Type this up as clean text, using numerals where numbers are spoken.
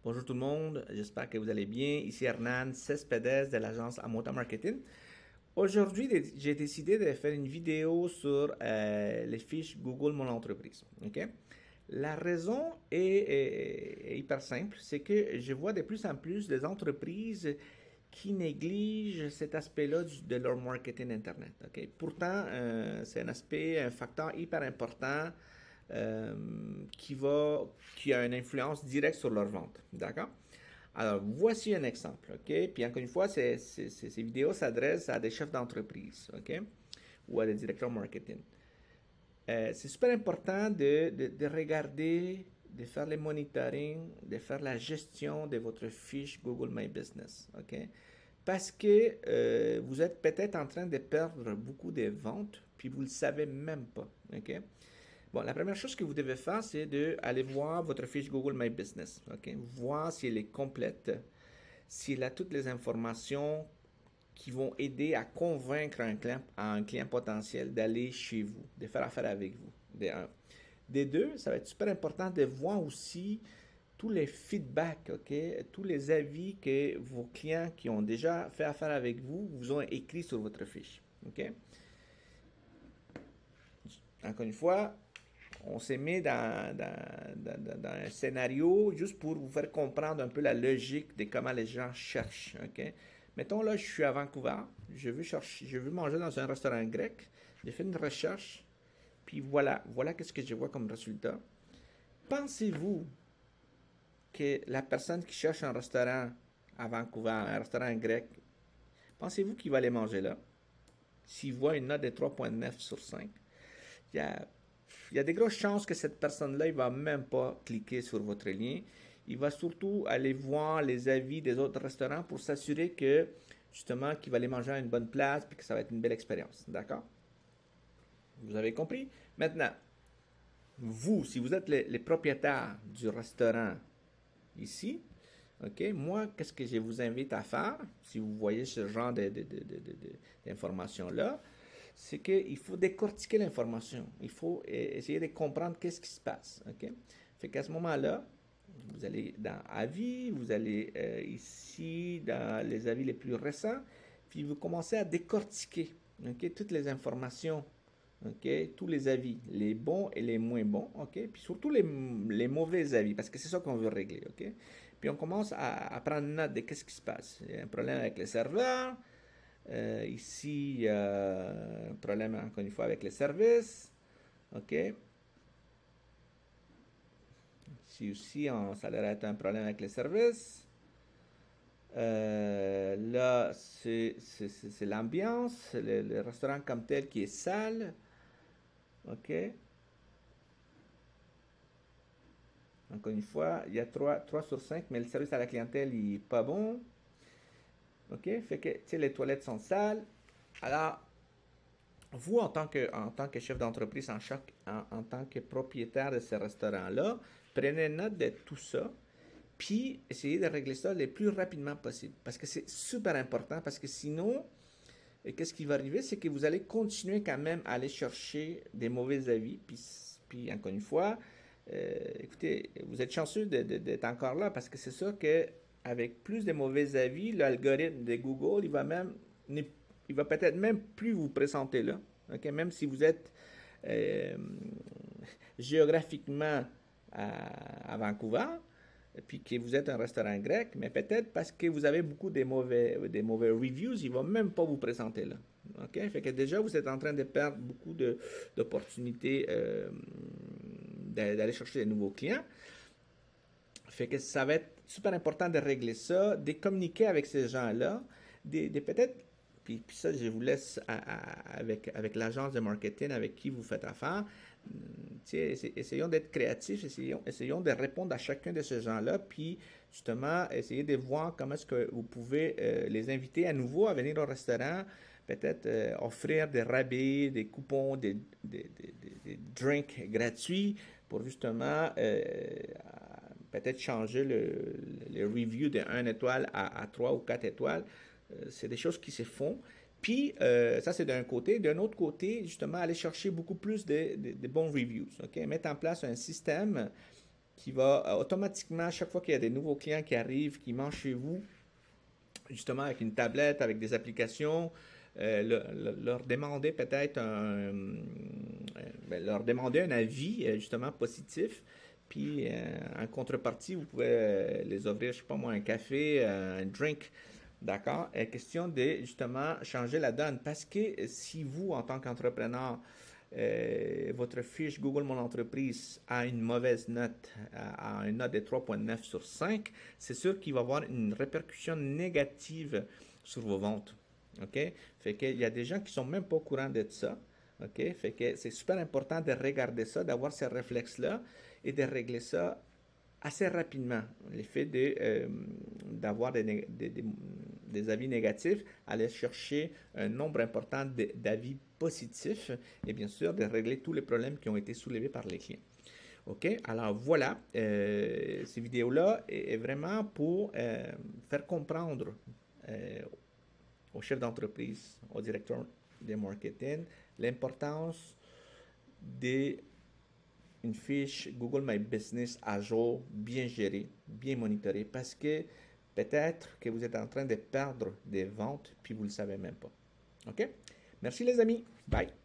Bonjour tout le monde, j'espère que vous allez bien. Ici Hernan Cespedes de l'agence Amota Marketing. Aujourd'hui, j'ai décidé de faire une vidéo sur les fiches Google Mon Entreprise. Ok? La raison est hyper simple, c'est que je vois de plus en plus des entreprises qui négligent cet aspect-là de leur marketing Internet. Ok? Pourtant, c'est un aspect, un facteur hyper important euh, qui a une influence directe sur leur vente. D'accord? Alors, voici un exemple, OK? Puis encore une fois, ces vidéos s'adressent à des chefs d'entreprise, OK? Ou à des directeurs marketing. C'est super important de regarder, de faire le monitoring, de faire la gestion de votre fiche Google My Business, OK? Parce que vous êtes peut-être en train de perdre beaucoup de ventes, puis vous ne le savez même pas, OK? Bon, la première chose que vous devez faire, c'est d'aller voir votre fiche Google My Business. OK? Voir si elle est complète, s'il a toutes les informations qui vont aider à convaincre un client potentiel d'aller chez vous, de faire affaire avec vous. De un. Des deux, ça va être super important de voir aussi tous les feedbacks, OK? Tous les avis que vos clients qui ont déjà fait affaire avec vous vous ont écrit sur votre fiche. OK? Encore une fois, on s'est mis dans un scénario juste pour vous faire comprendre un peu la logique de comment les gens cherchent. OK? Mettons là, je suis à Vancouver, je veux manger dans un restaurant grec, j'ai fait une recherche, puis voilà qu'est-ce que je vois comme résultat. Pensez-vous que la personne qui cherche un restaurant à Vancouver, un restaurant grec, pensez-vous qu'il va aller manger là? S'il voit une note de 3,9 sur 5, il y a il y a des grosses chances que cette personne-là, il va même pas cliquer sur votre lien. Il va surtout aller voir les avis des autres restaurants pour s'assurer que, justement, qu'il va aller manger à une bonne place et que ça va être une belle expérience. D'accord? Vous avez compris? Maintenant, vous, si vous êtes les propriétaires du restaurant ici, OK, moi, qu'est-ce que je vous invite à faire, si vous voyez ce genre d'informations-là, c'est qu'il faut décortiquer l'information. Il faut essayer de comprendre qu'est-ce qui se passe. OK? Fait qu'à ce moment-là, vous allez dans Avis, vous allez ici dans les avis les plus récents, puis vous commencez à décortiquer, OK, toutes les informations, OK, tous les avis, les bons et les moins bons, OK, puis surtout les mauvais avis, parce que c'est ça qu'on veut régler, OK. Puis on commence à prendre note de qu'est-ce qui se passe. Il y a un problème avec les serveurs, ici, il y a un problème encore une fois avec les services. OK. Ici aussi, ça a l'air d'être un problème avec les services. Là, c'est l'ambiance, le restaurant comme tel qui est sale. OK. Encore une fois, il y a 3 sur 5, mais le service à la clientèle, il n'est pas bon. OK. Fait que, tu sais, les toilettes sont sales. Alors, vous, en tant que chef d'entreprise, en tant que propriétaire de ce restaurant-là, prenez note de tout ça, puis essayez de régler ça le plus rapidement possible. Parce que c'est super important, parce que sinon, qu'est-ce qui va arriver, c'est que vous allez continuer quand même à aller chercher des mauvais avis, puis encore une fois, écoutez, vous êtes chanceux d'être encore là, parce que c'est sûr que avec plus de mauvais avis, l'algorithme de Google, il va peut-être même plus vous présenter là. OK? Même si vous êtes euh, géographiquement à Vancouver, puis que vous êtes un restaurant grec, mais peut-être parce que vous avez beaucoup des mauvais reviews, il ne va même pas vous présenter là. OK? Fait que déjà, vous êtes en train de perdre beaucoup d'opportunités d'aller chercher des nouveaux clients. Fait que ça va être super important de régler ça, de communiquer avec ces gens-là, de peut-être, puis ça, je vous laisse avec l'agence de marketing avec qui vous faites affaire. Essayons d'être créatifs, essayons de répondre à chacun de ces gens-là, puis justement, essayez de voir comment est-ce que vous pouvez les inviter à nouveau à venir au restaurant, peut-être offrir des rabais, des coupons, des drinks gratuits pour justement peut-être changer le review de 1 étoile à 3 ou 4 étoiles. C'est des choses qui se font. Puis, ça, c'est d'un côté. D'un autre côté, justement, aller chercher beaucoup plus de bons reviews. OK? Mettre en place un système qui va automatiquement, à chaque fois qu'il y a des nouveaux clients qui arrivent, qui mangent chez vous, justement avec une tablette, avec des applications, leur demander peut-être leur demander un avis justement positif. Puis en contrepartie, vous pouvez les offrir, je sais pas moi, un café, un drink. D'accord? Question de justement changer la donne. Parce que si vous, en tant qu'entrepreneur, votre fiche Google Mon Entreprise a une mauvaise note, a une note de 3,9 sur 5, c'est sûr qu'il va y avoir une répercussion négative sur vos ventes. OK? Fait qu'il y a des gens qui sont même pas au courant de ça. OK? Fait que c'est super important de regarder ça, d'avoir ces réflexes-là et de régler ça assez rapidement. L'effet d'avoir des avis négatifs, aller chercher un nombre important d'avis positifs et bien sûr de régler tous les problèmes qui ont été soulevés par les clients. OK? Alors voilà, ces vidéos-là est vraiment pour faire comprendre aux chefs d'entreprise, aux directeurs de marketing, l'importance de une fiche Google My Business à jour, bien gérée, bien monitorée, parce que peut-être que vous êtes en train de perdre des ventes, puis vous ne le savez même pas. OK? Merci les amis. Bye.